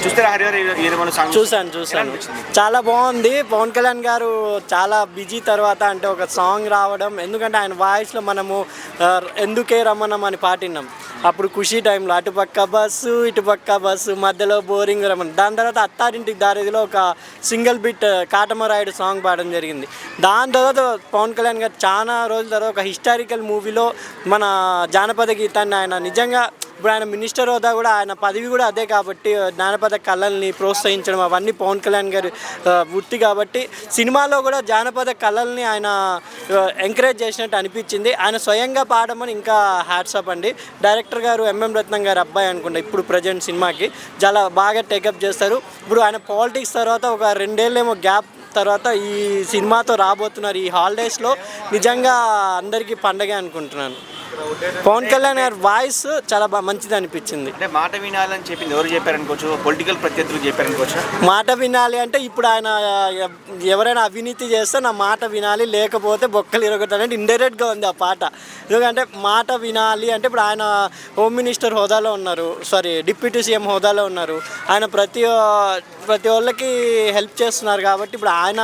చూస్తారా హరిహర వీరమల్లు సాంగ్? చూసాను. చాలా బాగుంది. పవన్ కళ్యాణ్ గారు చాలా బిజీ తర్వాత అంటే ఒక సాంగ్ రావడం, ఎందుకంటే ఆయన వాయిస్లో మనము ఎందుకే రమణం అని పాట విన్నాం. అప్పుడు ఖుషీ టైంలో అటుపక్క బస్సు ఇటుపక్క బస్సు మధ్యలో బోరింగ్ రమణ, దాని తర్వాత అత్తారింటికి దారిదిలో ఒక సింగిల్ బిట్ కాటమరాయుడు సాంగ్ పాడడం జరిగింది. దాని తర్వాత పవన్ కళ్యాణ్ గారు చాలా రోజుల తర్వాత ఒక హిస్టారికల్ మూవీలో మన జానపద గీతాన్ని ఆయన నిజంగా, ఇప్పుడు ఆయన మినిస్టర్ హోదా కూడా, ఆయన పదవి కూడా అదే కాబట్టి జానపద కళల్ని ప్రోత్సహించడం అవన్నీ పవన్ కళ్యాణ్ గారి వృత్తి కాబట్టి సినిమాలో కూడా జానపద కళల్ని ఆయన ఎంకరేజ్ చేసినట్టు అనిపించింది. ఆయన స్వయంగా పాడమని ఇంకా హ్యాట్సాప్ అండి. డైరెక్టర్ గారు ఎంఎం రత్నం గారి అబ్బాయి అనుకుంటా ఇప్పుడు ప్రజెంట్ సినిమాకి చాలా బాగా టేకప్ చేస్తారు. ఇప్పుడు ఆయన పాలిటిక్స్ తర్వాత ఒక 2 ఏళ్ళేమో గ్యాప్ తర్వాత ఈ సినిమాతో రాబోతున్నారు. ఈ హాలిడేస్లో నిజంగా అందరికీ పండగే అనుకుంటున్నాను. పవన్ కళ్యాణ్ గారి వాయిస్ చాలా మంచిది అనిపించింది. అంటే మాట వినాలని చెప్పింది ఎవరు చెప్పారనుకోవచ్చు? పొలిటికల్ ప్రత్యర్థులు చెప్పారనుకోవచ్చు. మాట వినాలి అంటే ఇప్పుడు ఆయన ఎవరైనా అవినీతి చేస్తే నా మాట వినాలి, లేకపోతే బొక్కలు ఇరగొట్టాలంటే ఇండైరెక్ట్గా ఉంది ఆ పాట. ఎందుకంటే మాట వినాలి అంటే ఇప్పుడు ఆయన హోమ్ మినిస్టర్ హోదాలో ఉన్నారు, డిప్యూటీ సీఎం హోదాలో ఉన్నారు. ఆయన ప్రతి వాళ్ళకి హెల్ప్ చేస్తున్నారు కాబట్టి ఇప్పుడు ఆయన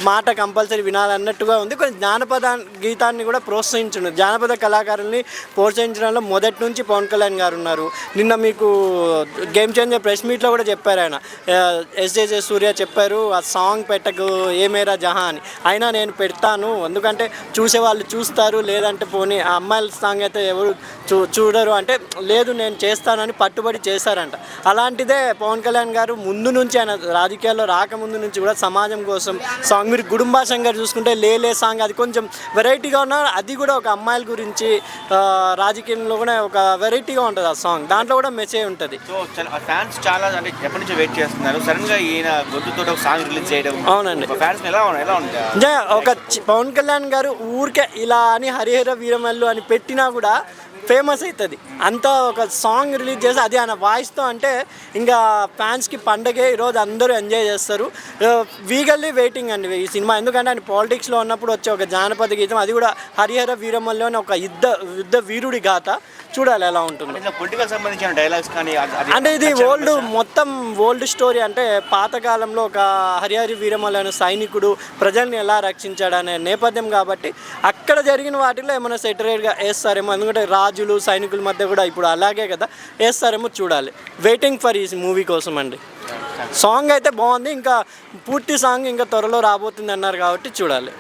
మాట కంపల్సరీ వినాలన్నట్టుగా ఉంది. కొంచెం జానపద గీతాన్ని కూడా ప్రోత్సహించండి, జానపద కళాకారుల్ని ప్రోత్సహించడంలో మొదటి నుంచి పవన్ కళ్యాణ్ గారు ఉన్నారు. నిన్న మీకు గేమ్ చేంజర్ ప్రెస్ మీట్లో కూడా చెప్పారు ఆయన, ఎస్జే సూర్య చెప్పారు ఆ సాంగ్ పెట్టకు ఏ మేరా జహా అని. అయినా నేను పెడతాను, ఎందుకంటే చూసేవాళ్ళు చూస్తారు, లేదంటే పోనీ ఆ అమ్మాయిల సాంగ్ అయితే ఎవరు చూడరు అంటే, లేదు నేను చేస్తానని పట్టుబడి చేశారంట. అలాంటిదే పవన్ కళ్యాణ్ గారు ముందు నుంచి, ఆయన రాజకీయాల్లో రాకముందు నుంచి కూడా సమాజం కోసం సాంగ్, మీరు గుడుంబా శంకర్ చూసుకుంటే లేలే సాంగ్ అది కొంచెం వెరైటీగా ఉన్న, అది కూడా ఒక అమ్మాయిల గురించి రాజకీయంలో కూడా ఒక వెరైటీగా ఉంటుంది ఆ సాంగ్, దాంట్లో కూడా మెసేజ్ ఉంటుంది. సో ఫ్యాన్స్ చాలా అంటే ఎప్పటి నుంచి వెయిట్ చేస్తున్నారు, సడన్ గా ఈయన గొంతుతో ఒక సాంగ్ రిలీజ్ చేయడం. అవునండి, ఫ్యాన్స్ ఎలా ఉంది? ఒక పవన్ కళ్యాణ్ గారు ఊరికే ఇలా అని హరిహర వీరమల్లు అని పెట్టినా కూడా ఫేమస్ అవుతుంది. అంతా ఒక సాంగ్ రిలీజ్ చేసి అది ఆయన వాయిస్తో అంటే ఇంకా ఫ్యాన్స్కి పండగే. ఈరోజు అందరూ ఎంజాయ్ చేస్తారు. వీగల్లీ వెయిటింగ్ అండి ఈ సినిమా, ఎందుకంటే ఆయన పాలిటిక్స్లో ఉన్నప్పుడు వచ్చే ఒక జానపద గీతం, అది కూడా హరిహర వీరమల్లోని ఒక యుద్ధ వీరుడి గాథ. చూడాలి ఎలా ఉంటుంది. పొలిటికల్ సంబంధించిన డైలాగ్స్ కానీ అంటే ఇది మొత్తం ఓల్డ్ స్టోరీ, అంటే పాతకాలంలో ఒక హరిహర వీరమల్లు అనే సైనికుడు ప్రజల్ని ఎలా రక్షించాడనే నేపథ్యం కాబట్టి అక్కడ జరిగిన వాటిలో ఏమైనా సెటరేట్గా వేస్తారేమో, ఎందుకంటే రాజులు సైనికుల మధ్య కూడా ఇప్పుడు అలాగే కదా వేస్తారేమో చూడాలి. వెయిటింగ్ ఫర్ ఈ మూవీ కోసం అండి. సాంగ్ అయితే బాగుంది, ఇంకా పూర్తి సాంగ్ ఇంకా త్వరలో రాబోతుంది అన్నారు కాబట్టి చూడాలి.